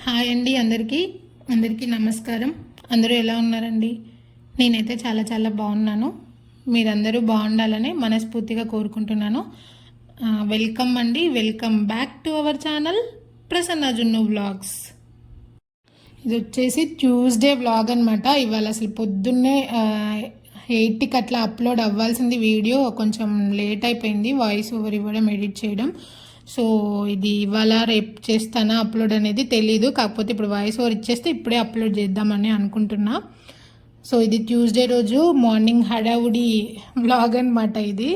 Hi అండి అందరికీ నమస్కారం. అందరూ ఎలా ఉన్నారండి? నేనైతే చాలా చాలా బాగున్నాను. మీరందరూ బాగుండాలని మనస్ఫూర్తిగా కోరుకుంటున్నాను. Welcome back to our channel Prasanna జున్ను వ్లాగ్స్. ఇది వచ్చేసి ట్యూస్డే వ్లాగ్ అనమాట. ఇవాళ అసలు పొద్దున్నే 8కి అట్లా అప్లోడ్ అవ్వాల్సింది వీడియో, కొంచెం లేట్ అయిపోయింది వాయిస్ ఓవర్ ఇవ్వడం, ఎడిట్ చేయడం. సో ఇది ఇవాళ రేపు చేస్తానా అప్లోడ్ అనేది తెలీదు, కాకపోతే ఇప్పుడు వాయిస్ ఓవర్ ఇచ్చేస్తే ఇప్పుడే అప్లోడ్ చేద్దామని అనుకుంటున్నా. సో ఇది ట్యూస్డే రోజు మార్నింగ్ హడావుడి వ్లాగ్ అనమాట. ఇది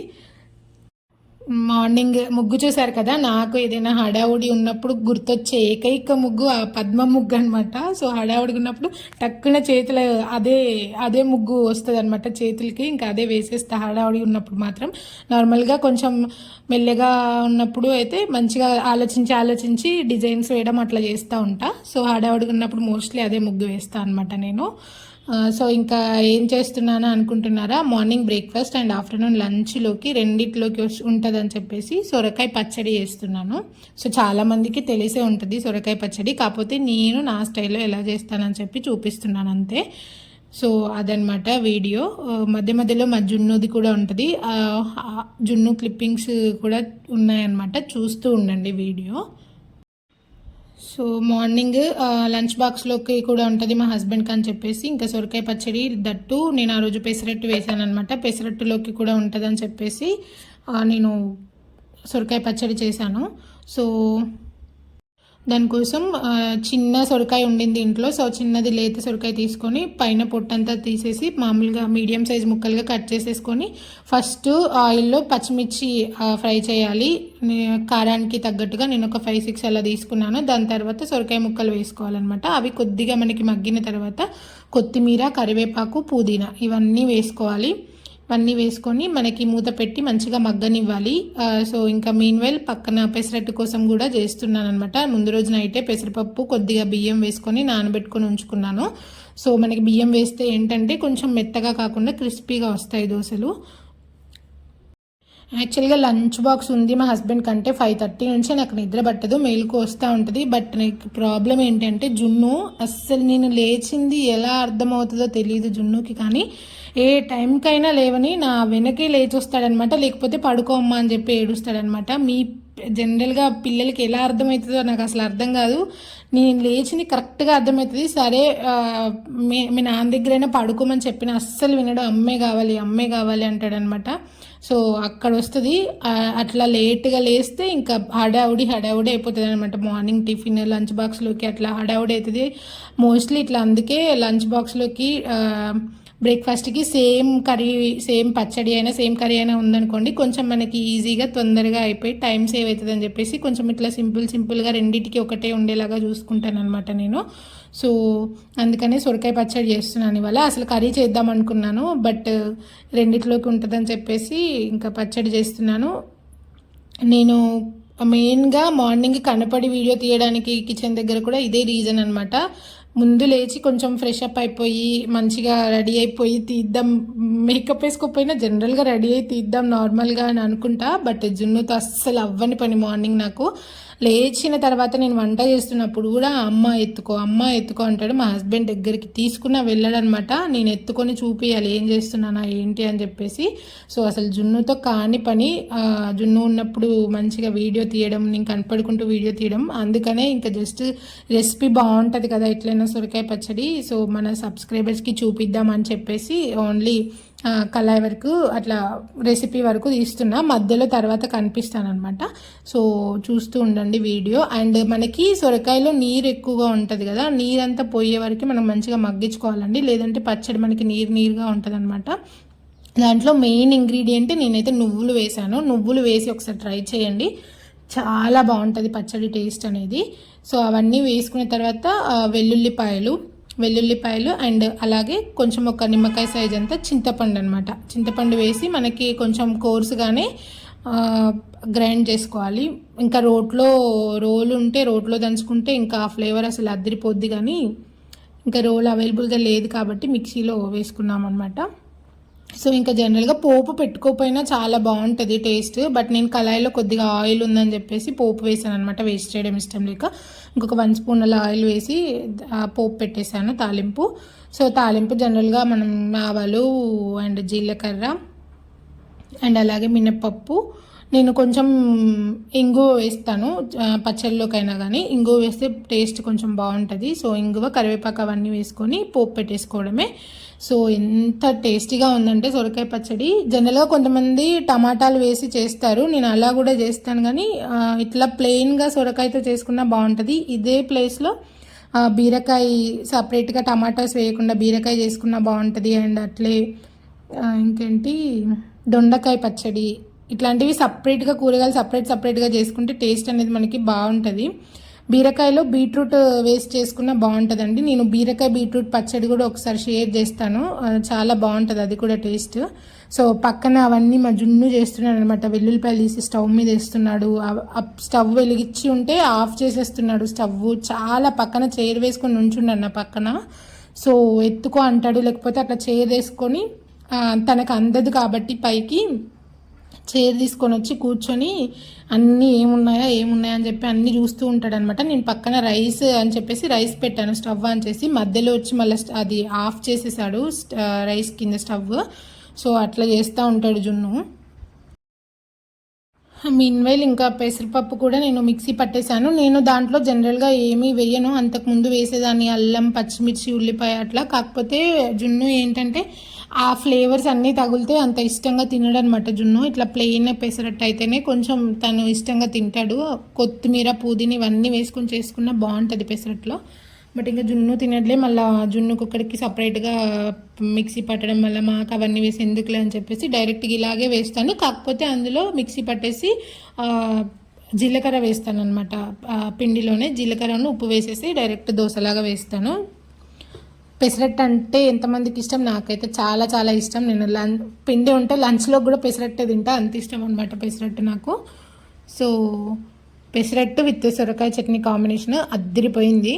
మార్నింగ్ ముగ్గు చూసారు కదా, నాకు ఏదైనా హడావుడి ఉన్నప్పుడు గుర్తొచ్చే ఏకైక ముగ్గు ఆ పద్మ ముగ్గు అనమాట. సో హడావుడిగా ఉన్నప్పుడు టక్కున చేతుల అదే ముగ్గు వస్తుంది అనమాట చేతులకి, ఇంకా అదే వేసేస్తా. హడావుడి ఉన్నప్పుడు మాత్రం నార్మల్గా కొంచెం మెల్లగా ఉన్నప్పుడు అయితే మంచిగా ఆలోచించి డిజైన్స్ వేయడం అట్లా చేస్తూ ఉంటా. సో హడావుడిగా ఉన్నప్పుడు మోస్ట్లీ అదే ముగ్గు వేస్తాను అనమాట నేను. సో ఇంకా ఏం చేస్తున్నాను అనుకుంటున్నారా, మార్నింగ్ బ్రేక్ఫాస్ట్ అండ్ ఆఫ్టర్నూన్ లంచ్లోకి రెండిట్లోకి ఉంటుందని చెప్పేసి సొరకాయ పచ్చడి చేస్తున్నాను. సో చాలామందికి తెలిసే ఉంటుంది సొరకాయ పచ్చడి, కాకపోతే నేను నా స్టైల్లో ఎలా చేస్తానని చెప్పి చూపిస్తున్నాను అంతే. సో అదనమాట వీడియో. మధ్య మధ్యలో మా జున్నుది కూడా ఉంటుంది, జున్ను క్లిప్పింగ్స్ కూడా ఉన్నాయన్నమాట, చూస్తూ ఉండండి వీడియో. సో మార్నింగ్ లంచ్ బాక్స్లోకి కూడా ఉంటుంది మా హస్బెండ్కి అని చెప్పేసి ఇంకా సొరకాయ పచ్చడి, దట్టు నేను ఆ రోజు పెసరట్టు వేసాను అనమాట. పెసరట్టులోకి కూడా ఉంటుందని చెప్పేసి నేను సొరకాయ పచ్చడి చేశాను. సో దానికోసం చిన్న సొరకాయ ఉండింది ఇంట్లో. సో చిన్నది లేత సొరకాయ తీసుకొని పైన పొట్టంతా తీసేసి మామూలుగా మీడియం సైజ్ ముక్కలుగా కట్ చేసేసుకొని ఫస్ట్ ఆయిల్లో పచ్చిమిర్చి ఫ్రై చేయాలి. కారానికి తగ్గట్టుగా నేను ఒక 5-6 అలా తీసుకున్నాను. దాని తర్వాత సొరకాయ ముక్కలు వేసుకోవాలన్నమాట. అవి కొద్దిగా మనకి మగ్గిన తర్వాత కొత్తిమీర, కరివేపాకు, పుదీనా ఇవన్నీ వేసుకోవాలి. ఇవన్నీ వేసుకొని మనకి మూత పెట్టి మంచిగా మగ్గనివ్వాలి. సో ఇంకా మీన్వైల్ పక్కన పెసరట్టు కోసం కూడా చేస్తున్నాను అనమాట. ముందు రోజు నైటే పెసరపప్పు, కొద్దిగా బియ్యం వేసుకొని నానబెట్టుకొని ఉంచుకున్నాను. సో మనకి బియ్యం వేస్తే ఏంటంటే కొంచెం మెత్తగా కాకుండా క్రిస్పీగా వస్తాయి దోశలు. యాక్చువల్గా లంచ్ బాక్స్ ఉంది మా హస్బెండ్ కంటే 5:30 నుంచి నాకు నిద్ర పట్టదు, మేలుకు వస్తూ ఉంటుంది. బట్ నాకు ప్రాబ్లం ఏంటంటే జున్ను అస్సలు నేను లేచింది ఎలా అర్థమవుతుందో తెలియదు జున్నుకి, కానీ ఏ టైంకైనా లేవని నా వెనకే లేచి వస్తాడనమాట, లేకపోతే పడుకోమ్మా అని చెప్పి ఏడుస్తాడనమాట. జనరల్గా పిల్లలకి ఎలా అర్థమవుతుందో నాకు అసలు అర్థం కాదు. నేను లేచింది కరెక్ట్గా అర్థమవుతుంది. సరే మీ నాన్న దగ్గరైనా పడుకోమని చెప్పిన అస్సలు వినడు, అమ్మే కావాలి అంటాడనమాట. సో అక్కడ వస్తుంది. అట్లా లేట్గా లేస్తే ఇంకా హడావుడి అయిపోతుంది అనమాట. మార్నింగ్ టిఫిన్, లంచ్ బాక్స్లోకి అట్లా హడావుడి అవుతుంది మోస్ట్లీ ఇట్లా. అందుకే లంచ్ బాక్స్లోకి బ్రేక్ఫాస్ట్కి సేమ్ పచ్చడి అయినా సేమ్ కర్రీ అయినా ఉందనుకోండి, కొంచెం మనకి ఈజీగా తొందరగా అయిపోయి టైం సేవ్ అవుతుంది అని చెప్పేసి కొంచెం ఇట్లా సింపుల్గా రెండింటికి ఒకటే ఉండేలాగా చూసుకుంటాను అనమాట నేను. సో అందుకనే సొరకాయ పచ్చడి చేస్తున్నాను ఇవాళ. అసలు కర్రీ చేద్దాం అనుకున్నాను, బట్ రెండిట్లోకి ఉంటుందని చెప్పేసి ఇంకా పచ్చడి చేస్తున్నాను. నేను మెయిన్గా మార్నింగ్ కనపడి వీడియో తీయడానికి కిచెన్ దగ్గర కూడా ఇదే రీజన్ అనమాట. ముందు లేచి కొంచెం ఫ్రెష్ అప్ అయిపోయి మంచిగా రెడీ అయిపోయి తీద్దాం, మేకప్ వేసుకోకపోయినా జనరల్గా రెడీ అయి తీద్దాం నార్మల్గా అని అనుకుంటా. బట్ జున్నుతో అస్సలు అవ్వని పని. మార్నింగ్ నాకు లేచిన తర్వాత నేను వంట చేస్తున్నప్పుడు కూడా అమ్మ ఎత్తుకో అంటాడు. మా హస్బెండ్ దగ్గరికి తీసుకున్నా వెళ్ళాడనమాట. నేను ఎత్తుకొని చూపించాలి ఏం చేస్తున్నానా ఏంటి అని చెప్పేసి. సో అసలు జున్నుతో కాని పని. జున్ను ఉన్నప్పుడు మంచిగా వీడియో తీయడం, నేను కనపడుకుంటూ వీడియో తీయడం. అందుకనే ఇంకా జస్ట్ రెసిపీ బాగుంటుంది కదా ఎట్లయినా సొరకాయ పచ్చడి, సో మన సబ్స్క్రైబర్స్కి చూపిద్దామని చెప్పేసి ఓన్లీ కళాయి వరకు అట్లా రెసిపీ వరకు తీస్తున్నా, మధ్యలో తర్వాత కనిపిస్తాను అనమాట. సో చూస్తూ ఉండండి వీడియో. అండ్ మనకి సొరకాయలో నీరు ఎక్కువగా ఉంటుంది కదా, నీరంతా పోయే వరకు మనం మంచిగా మగ్గించుకోవాలండి, లేదంటే పచ్చడి మనకి నీరుగా ఉంటుంది అనమాట. దాంట్లో మెయిన్ ఇంగ్రీడియంట్ నేనైతే నువ్వులు వేసాను. నువ్వులు వేసి ఒకసారి ట్రై చేయండి, చాలా బాగుంటుంది పచ్చడి టేస్ట్ అనేది. సో అవన్నీ వేసుకున్న తర్వాత వెల్లుల్లిపాయలు అండ్ అలాగే కొంచెం ఒక నిమ్మకాయ సైజ్ అంతా చింతపండు అనమాట. చింతపండు వేసి మనకి కొంచెం కోర్సుగానే గ్రైండ్ చేసుకోవాలి. ఇంకా రోలు ఉంటే రోట్లో దంచుకుంటే ఇంకా ఆ ఫ్లేవర్ అసలు అదిరిపోద్ది, కానీ ఇంకా రోల్ అవైలబుల్గా లేదు కాబట్టి మిక్సీలో వేసుకున్నాం అనమాట. సో ఇంకా జనరల్గా పోపు పెట్టుకోకపోయినా చాలా బాగుంటుంది టేస్ట్. బట్ నేను కళాయిలో కొద్దిగా ఆయిల్ ఉందని చెప్పేసి పోపు వేసాను అనమాట, వేస్ట్ చేయడం ఇష్టం లేక. ఇంకొక 1 స్పూన్ అలా ఆయిల్ వేసి పోపు పెట్టేశాను, తాలింపు. సో తాలింపు జనరల్గా మనం ఆవాలు అండ్ జీలకర్ర అండ్ అలాగే మినప్పప్పు, నేను కొంచెం ఇంగువ వేస్తాను పచ్చళ్ళలోకైనా కానీ. ఇంగువ వేస్తే టేస్ట్ కొంచెం బాగుంటుంది. సో ఇంగువ, కరివేపాకు అవన్నీ వేసుకొని పోపు పెట్టేసుకోవడమే. సో ఎంత టేస్టీగా ఉందంటే సొరకాయ పచ్చడి. జనరల్గా కొంతమంది టమాటాలు వేసి చేస్తారు, నేను అలా కూడా చేస్తాను. కానీ ఇట్లా ప్లెయిన్గా సొరకాయతో చేసుకున్నా బాగుంటుంది. ఇదే ప్లేస్లో బీరకాయ సపరేట్గా టమాటాస్ వేయకుండా బీరకాయ చేసుకున్నా బాగుంటుంది. అండ్ అట్లే ఇంకేంటి దొండకాయ పచ్చడి, ఇట్లాంటివి సపరేట్గా కూరగాయలు సపరేట్గా చేసుకుంటే టేస్ట్ అనేది మనకి బాగుంటుంది. బీరకాయలో బీట్రూట్ వేస్ట్ చేసుకున్న బాగుంటుందండి. నేను బీరకాయ బీట్రూట్ పచ్చడి కూడా ఒకసారి షేర్ చేస్తాను, చాలా బాగుంటుంది అది కూడా టేస్ట్. సో పక్కన అవన్నీ మా జున్ను చేస్తున్నాడు అనమాట. వెల్లుల్లిపాయలు తీసి స్టవ్ మీద వేస్తున్నాడు. స్టవ్ వెలిగించి ఉంటే ఆఫ్ చేసేస్తున్నాడు స్టవ్. చాలా పక్కన చైర్ వేసుకొని నుంచున్నాడు నా పక్కన. సో ఎత్తుకో అంటాడు, లేకపోతే అట్లా చైర్ వేసుకొని తనకు అందదు కాబట్టి పైకి చైర్ తీసుకొని వచ్చి కూర్చొని అన్నీ ఏమున్నాయా అని చెప్పి అన్నీ చూస్తూ ఉంటాడు అనమాట. నేను పక్కన రైస్ అని చెప్పేసి రైస్ పెట్టాను స్టవ్ ఆన్ చేసి, మధ్యలో వచ్చి మళ్ళీ అది ఆఫ్ చేసేసాడు రైస్ కింద స్టవ్. సో అట్లా చేస్తూ ఉంటాడు జున్ను. మీన్వైల్ ఇంకా పెసరపప్పు కూడా నేను మిక్సీ పట్టేశాను. నేను దాంట్లో జనరల్గా ఏమీ వేయను, అంతకుముందు వేసేదాన్ని అల్లం, పచ్చిమిర్చి, ఉల్లిపాయ అట్లా. కాకపోతే జున్ను ఏంటంటే ఆ ఫ్లేవర్స్ అన్నీ తగిలితే అంత ఇష్టంగా తినడు అనమాట జున్ను. ఇట్లా ప్లెయిన్ పెసరట్టు అయితేనే కొంచెం తను ఇష్టంగా తింటాడు. కొత్తిమీర, పుదీనా ఇవన్నీ వేసుకొని చేసుకున్న బాగుంటుంది పెసరట్లో. బట్ ఇంకా జున్ను తినట్లే. మళ్ళీ జున్నుకు ఒక్కడికి సపరేట్గా మిక్సీ పట్టడం వల్ల మాకు అవన్నీ వేసి ఎందుకులే అని చెప్పేసి డైరెక్ట్గా ఇలాగే వేస్తాను. కాకపోతే అందులో మిక్సీ పట్టేసి జీలకర్ర వేస్తాను అనమాట. పిండిలోనే జీలకర్రను ఉప్పు వేసేసి డైరెక్ట్ దోశలాగా వేస్తాను. పెసరట్టు అంటే ఎంతమందికి ఇష్టం, నాకైతే చాలా చాలా ఇష్టం. నేను పిండి ఉంటే లంచ్లో కూడా పెసరట్టే తింటా, అంత ఇష్టం అనమాట పెసరట్టు నాకు. సో పెసరట్టు విత్ సొరకాయ చట్నీ కాంబినేషన్ అద్దరిపోయింది.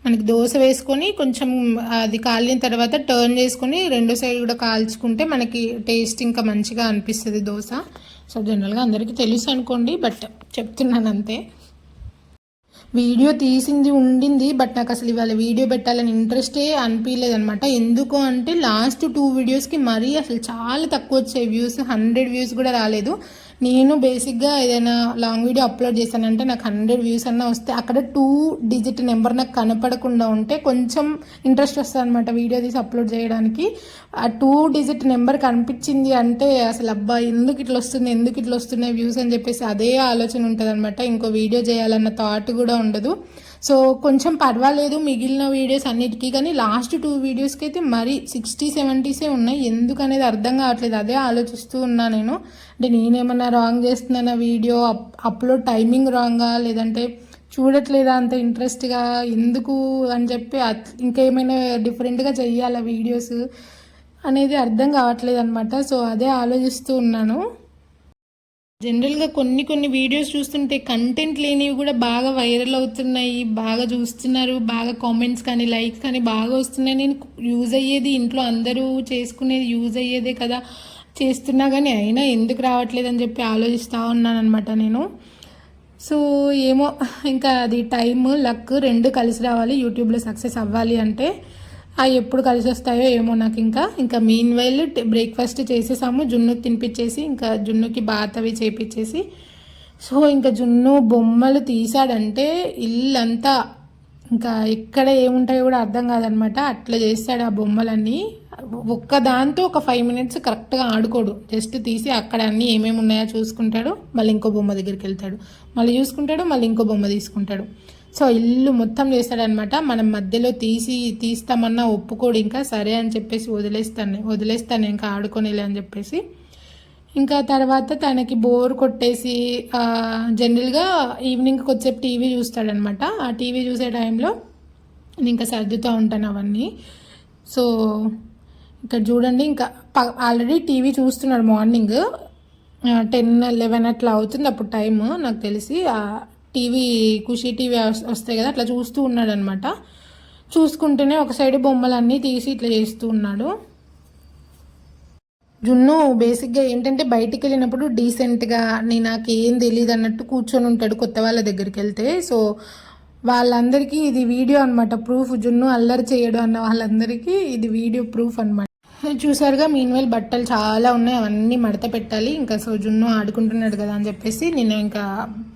మనకి దోశ వేసుకొని కొంచెం అది కాలిన తర్వాత టర్న్ చేసుకొని రెండో సైడ్ కూడా కాల్చుకుంటే మనకి టేస్ట్ ఇంకా మంచిగా అనిపిస్తుంది దోశ. సో జనరల్గా అందరికీ తెలుసు అనుకోండి, బట్ చెప్తున్నాను అంతే. వీడియో తీసింది ఉండింది, బట్ నాకు అసలు ఇవాళ వీడియో పెట్టాలని ఇంట్రెస్టే అనిపించలేదు అనమాట. ఎందుకు అంటే లాస్ట్ 2 వీడియోస్కి మరీ అసలు చాలా తక్కువ వచ్చాయి వ్యూస్, 100 వ్యూస్ కూడా రాలేదు. నేను బేసిక్గా ఏదైనా లాంగ్ వీడియో అప్లోడ్ చేశానంటే నాకు 100 వ్యూస్ అన్నా వస్తే, అక్కడ 2 డిజిట్ నెంబర్ నాకు కనపడకుండా ఉంటే కొంచెం ఇంట్రెస్ట్ వస్తుంది అనమాట వీడియో తీసి అప్లోడ్ చేయడానికి. ఆ 2 డిజిట్ నెంబర్ కనిపించింది అంటే అసలు అబ్బా ఎందుకు ఇట్లా వస్తున్నాయి వ్యూస్ అని చెప్పేసి అదే ఆలోచన ఉంటుంది అనమాట. ఇంకో వీడియో చేయాలన్న థాట్ కూడా ఉండదు. సో కొంచెం పర్వాలేదు మిగిలిన వీడియోస్ అన్నిటికీ, కానీ లాస్ట్ 2 వీడియోస్కి అయితే మరీ 60-70 ఉన్నాయి. ఎందుకు అనేది అర్థం కావట్లేదు, అదే ఆలోచిస్తూ ఉన్నా నేను. అంటే నేనేమన్నా రాంగ్ చేస్తున్నానా, వీడియో అప్లోడ్ టైమింగ్ రాంగా, లేదంటే చూడట్లేదా అంత ఇంట్రెస్ట్గా, ఎందుకు అని చెప్పి ఇంకేమైనా డిఫరెంట్గా చెయ్యాలా వీడియోస్ అనేది అర్థం కావట్లేదు అనమాట. సో అదే ఆలోచిస్తూ ఉన్నాను. జనరల్గా కొన్ని వీడియోస్ చూస్తుంటే కంటెంట్ లేనివి కూడా బాగా వైరల్ అవుతున్నాయి, బాగా చూస్తున్నారు, బాగా కామెంట్స్ కానీ లైక్స్ కానీ బాగా వస్తున్నాయి. నేను యూజ్ అయ్యేది, ఇంట్లో అందరూ చేసుకునేది యూజ్ అయ్యేదే కదా చేస్తున్నా, కానీ అయినా ఎందుకు రావట్లేదు అని చెప్పి ఆలోచిస్తూ ఉన్నాను అనమాట నేను. సో ఏమో ఇంకా అది టైం, లక్ 2 కలిసి రావాలి యూట్యూబ్లో సక్సెస్ అవ్వాలి అంటే. అవి ఎప్పుడు కలిసి వస్తాయో ఏమో నాకు. ఇంకా మీన్ వైల్ బ్రేక్ఫాస్ట్ చేసేసాము, జున్నుకి తినిపించేసి ఇంకా జున్నుకి బాత్ అవి చేపించేసి. సో ఇంకా జున్ను బొమ్మలు తీసాడంటే ఇల్లంతా ఇంకా ఎక్కడ ఏముంటాయో కూడా అర్థం కాదనమాట, అట్లా చేస్తాడు ఆ బొమ్మలన్నీ. ఒక్కదాంతో ఒక 5 మినిట్స్ కరెక్ట్గా ఆడుకోడు, జస్ట్ తీసి అక్కడ అన్నీ ఏమేమి ఉన్నాయో చూసుకుంటాడు, మళ్ళీ ఇంకో బొమ్మ దగ్గరికి వెళ్తాడు, మళ్ళీ చూసుకుంటాడు, మళ్ళీ ఇంకో బొమ్మ తీసుకుంటాడు. సో ఇల్లు మొత్తం చేస్తాడనమాట. మనం మధ్యలో తీస్తామన్నా ఒప్పుకోడు, ఇంకా సరే అని చెప్పేసి వదిలేస్తాను ఇంకా ఆడుకోనిలే అని చెప్పేసి. ఇంకా తర్వాత తనకి బోర్ కొట్టేసి జనరల్గా ఈవినింగ్కి వచ్చే టీవీ చూస్తాడనమాట. ఆ టీవీ చూసే టైంలో నేను ఇంకా సర్దుతూ ఉంటాను అవన్నీ. సో ఇక్కడ చూడండి, ఇంకా ఆల్రెడీ టీవీ చూస్తున్నాడు. మార్నింగ్ 10-11 అట్లా అవుతుంది అప్పుడు టైము నాకు తెలిసి. టీవీ ఖుషి టీవీ వస్తాయి కదా, అట్లా చూస్తూ ఉన్నాడు అనమాట. చూసుకుంటూనే ఒక సైడ్ బొమ్మలన్నీ తీసి ఇట్లా చేస్తూ ఉన్నాడు. జున్ను బేసిక్గా ఏంటంటే బయటికి వెళ్ళినప్పుడు డీసెంట్గా నాకు ఏం తెలియదు అన్నట్టు కూర్చొని ఉంటాడు కొత్త వాళ్ళ దగ్గరికి వెళ్తే. సో వాళ్ళందరికీ ఇది వీడియో అనమాట ప్రూఫ్. జున్ను అల్లరి చేయడు అన్న వాళ్ళందరికీ ఇది వీడియో ప్రూఫ్ అనమాట. చూసారుగా మీన్వేల్ బట్టలు చాలా ఉన్నాయి, అవన్నీ మడత పెట్టాలి. ఇంకా సో జున్ను ఆడుకుంటున్నాడు కదా అని చెప్పేసి నేను ఇంకా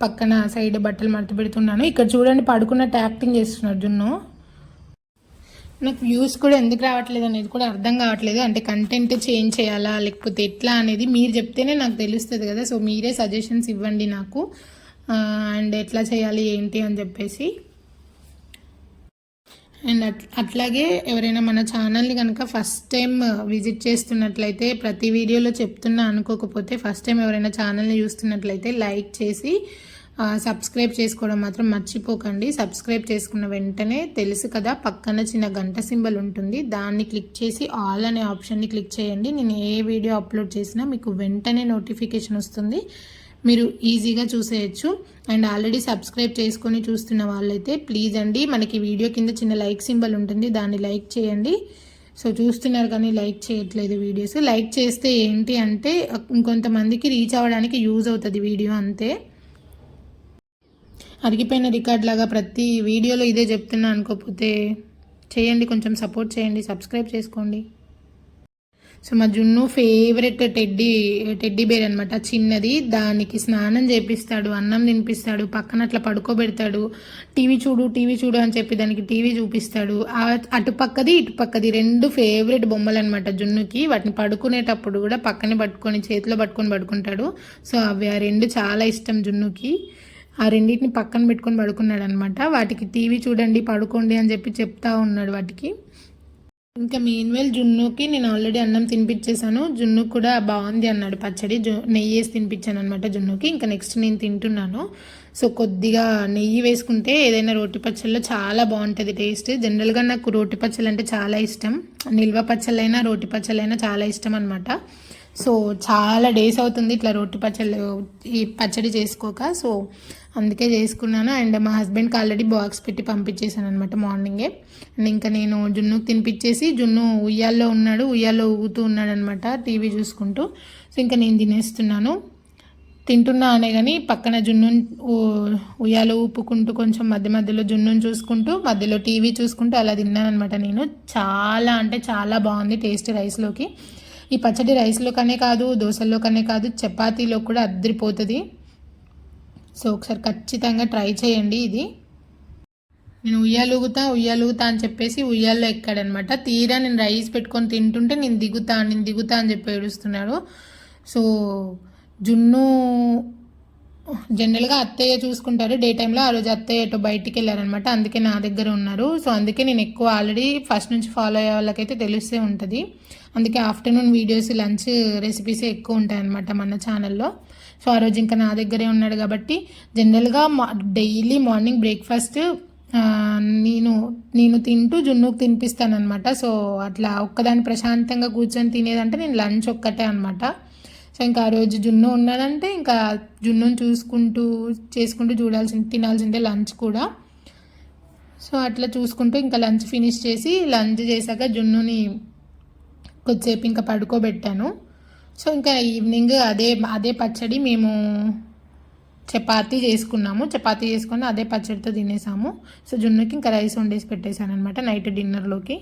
పక్కన సైడ్ బట్టలు మడత పెడుతున్నాను. ఇక్కడ చూడండి పడుకున్నట్టు యాక్టింగ్ చేస్తున్నాడు జున్ను. నాకు వ్యూస్ కూడా ఎందుకు రావట్లేదు అనేది కూడా అర్థం కావట్లేదు. అంటే కంటెంట్ చేంజ్ చేయాలా లేకపోతే ఎట్లా అనేది మీరు చెప్తేనే నాకు తెలుస్తుంది కదా. సో మీరే సజెషన్స్ ఇవ్వండి నాకు, అండ్ ఎట్లా చేయాలి ఏంటి అని చెప్పేసి. అండ్ అట్లాగే ఎవరైనా మన ఛానల్ని కనుక ఫస్ట్ టైం విజిట్ చేస్తున్నట్లయితే, ప్రతి వీడియోలో చెప్తున్నా అనుకోకపోతే, ఫస్ట్ టైం ఎవరైనా ఛానల్ని చూస్తున్నట్లయితే లైక్ చేసి సబ్స్క్రైబ్ చేసుకోవడం మాత్రం మర్చిపోకండి. సబ్స్క్రైబ్ చేసుకున్న వెంటనే తెలుసు కదా పక్కన చిన్న గంట సింబల్ ఉంటుంది, దాన్ని క్లిక్ చేసి ఆల్ అనే ఆప్షన్ని క్లిక్ చేయండి. నేను ఏ వీడియో అప్లోడ్ చేసినా మీకు వెంటనే నోటిఫికేషన్ వస్తుంది, మీరు ఈజీగా చూసేయచ్చు. అండ్ ఆల్రెడీ సబ్స్క్రైబ్ చేసుకొని చూస్తున్న వాళ్ళైతే ప్లీజ్ అండి, మనకి వీడియో కింద చిన్న లైక్ సింబల్ ఉంటుంది, దాన్ని లైక్ చేయండి. సో చూస్తున్నారు కానీ లైక్ చేయట్లేదు వీడియోస్. లైక్ చేస్తే ఏంటి అంటే ఇంకొంతమందికి రీచ్ అవ్వడానికి యూజ్ అవుతుంది వీడియో, అంతే. అరిగిపోయిన రికార్డ్ లాగా ప్రతి వీడియోలో ఇదే చెప్తున్నా అనుకోకపోతే చేయండి, కొంచెం సపోర్ట్ చేయండి, సబ్స్క్రైబ్ చేసుకోండి. సో మా జున్ను ఫేవరెట్ టెడ్డీ బేర్ అనమాట, చిన్నది. దానికి స్నానం చేపిస్తాడు, అన్నం తినిపిస్తాడు, పక్కన అట్లా పడుకోబెడతాడు, టీవీ చూడు అని చెప్పి దానికి టీవీ చూపిస్తాడు. అటుపక్కది ఇటుపక్కది రెండు ఫేవరెట్ బొమ్మలు అనమాట జున్నుకి. వాటిని పడుకునేటప్పుడు కూడా పక్కనే పట్టుకొని చేతిలో పట్టుకొని పడుకుంటాడు. సో అవి ఆ రెండు చాలా ఇష్టం జున్నుకి. ఆ రెండింటిని పక్కన పెట్టుకొని పడుకున్నాడు అనమాట. వాటికి టీవీ చూడండి పడుకోండి అని చెప్పి చెప్తా ఉన్నాడు వాటికి. ఇంకా మీన్వేల్ జున్నుకి నేను ఆల్రెడీ అన్నం తినిపించేశాను. జున్ను కూడా బాగుంది అన్నాడు పచ్చడి. నెయ్యి వేసి తినిపించాను అనమాట జున్నుకి. ఇంకా నెక్స్ట్ నేను తింటున్నాను. సో కొద్దిగా నెయ్యి వేసుకుంటే ఏదైనా రోటి పచ్చళ్ళలో చాలా బాగుంటుంది టేస్ట్. జనరల్గా నాకు రోటి పచ్చళ్ళు అంటే చాలా ఇష్టం, నిల్వ పచ్చళ్ళైనా రోటి పచ్చళ్ళైనా చాలా ఇష్టం అనమాట. సో చాలా డేస్ అవుతుంది ఇట్లా రోటి ఈ పచ్చడి చేసుకోక. సో అందుకే చేసుకున్నాను. అండ్ మా హస్బెండ్కి ఆల్రెడీ బాక్స్ పెట్టి పంపించేసాను అనమాట మార్నింగే. అండ్ ఇంకా నేను జున్నుకి తినిపించేసి, జున్ను ఉయ్యాల్లో ఉన్నాడు, ఉయ్యాల్లో ఊగుతూ ఉన్నాడు అనమాట టీవీ చూసుకుంటూ. సో ఇంకా నేను తినేస్తున్నాను. తింటున్నా అనే కానీ పక్కన జున్ను ఉయ్యాలో ఊపుకుంటూ కొంచెం మధ్య మధ్యలో జున్నుని చూసుకుంటూ మధ్యలో టీవీ చూసుకుంటూ అలా తిన్నాను అనమాట నేను. చాలా అంటే చాలా బాగుంది టేస్ట్ రైస్లోకి. ఈ పచ్చడి రైస్లోకనే కాదు, దోశల్లోకనే కాదు, చపాతీలో కూడా అద్దరిపోతుంది. సో ఒకసారి ఖచ్చితంగా ట్రై చేయండి ఇది. నేను ఉయ్యాలుగుతా అని చెప్పేసి ఉయ్యాల్లో ఎక్కాడనమాట. తీరా నేను రైస్ పెట్టుకొని తింటుంటే నేను దిగుతా అని చెప్పి ఏడుస్తున్నాడు. సో జున్ను జనరల్గా అత్తయ్య చూసుకుంటారు డే టైంలో. ఆ రోజు అత్తయ్య ఎటో బయటికి వెళ్ళారనమాట, అందుకే నా దగ్గర ఉన్నారు. సో అందుకే నేను ఎక్కువ ఆల్రెడీ ఫస్ట్ నుంచి ఫాలో అయ్యే వాళ్ళకైతే తెలుస్తూ ఉంటుంది. అందుకే ఆఫ్టర్నూన్ వీడియోస్, లంచ్ రెసిపీస్ ఎక్కువ ఉంటాయన్నమాట మన ఛానల్లో. సో ఆ రోజు ఇంకా నా దగ్గరే ఉన్నాడు కాబట్టి జనరల్గా డైలీ మార్నింగ్ బ్రేక్ఫాస్ట్ నేను తింటూ జున్నుకు తినిపిస్తానమాట. సో అట్లా ఒక్కదాన్ని ప్రశాంతంగా కూర్చొని తినేదంటే నేను లంచ్ ఒక్కటే అనమాట. సో ఇంకా ఆ రోజు జున్ను ఉన్నదంటే ఇంకా జున్నుని చేసుకుంటూ తినాల్సిందే లంచ్ కూడా. సో అట్లా చూసుకుంటూ ఇంకా లంచ్ ఫినిష్ చేసి, లంచ్ చేశాక జున్నుని కొద్దిసేపు ఇంకా పడుకోబెట్టాను. సో ఇంకా ఈవినింగ్ అదే పచ్చడి మేము చపాతీ చేసుకొని అదే పచ్చడితో తినేసాము. సో జున్నుకి ఇంకా రైస్ వండేసి పెట్టేశాను అనమాట నైట్ డిన్నర్లోకి.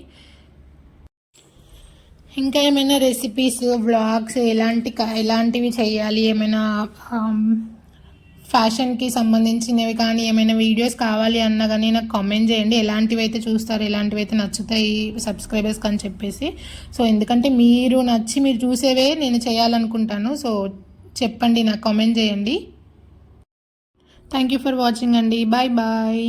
ఇంకా ఏమైనా రెసిపీస్, వ్లాగ్స్ ఎలాంటివి చేయాలి, ఏమైనా ఫ్యాషన్కి సంబంధించినవి కానీ ఏమైనా వీడియోస్ కావాలి అన్నా కానీ నాకు కామెంట్ చేయండి. ఎలాంటివి అయితే చూస్తారు, ఎలాంటివి అయితే నచ్చుతాయి సబ్స్క్రైబర్స్కి అని చెప్పేసి. సో ఎందుకంటే మీరు చూసేవే నేను చేయాలనుకుంటాను. సో చెప్పండి, నాకు కామెంట్ చేయండి. థ్యాంక్ యూ ఫర్ వాచింగ్ అండి. Bye bye.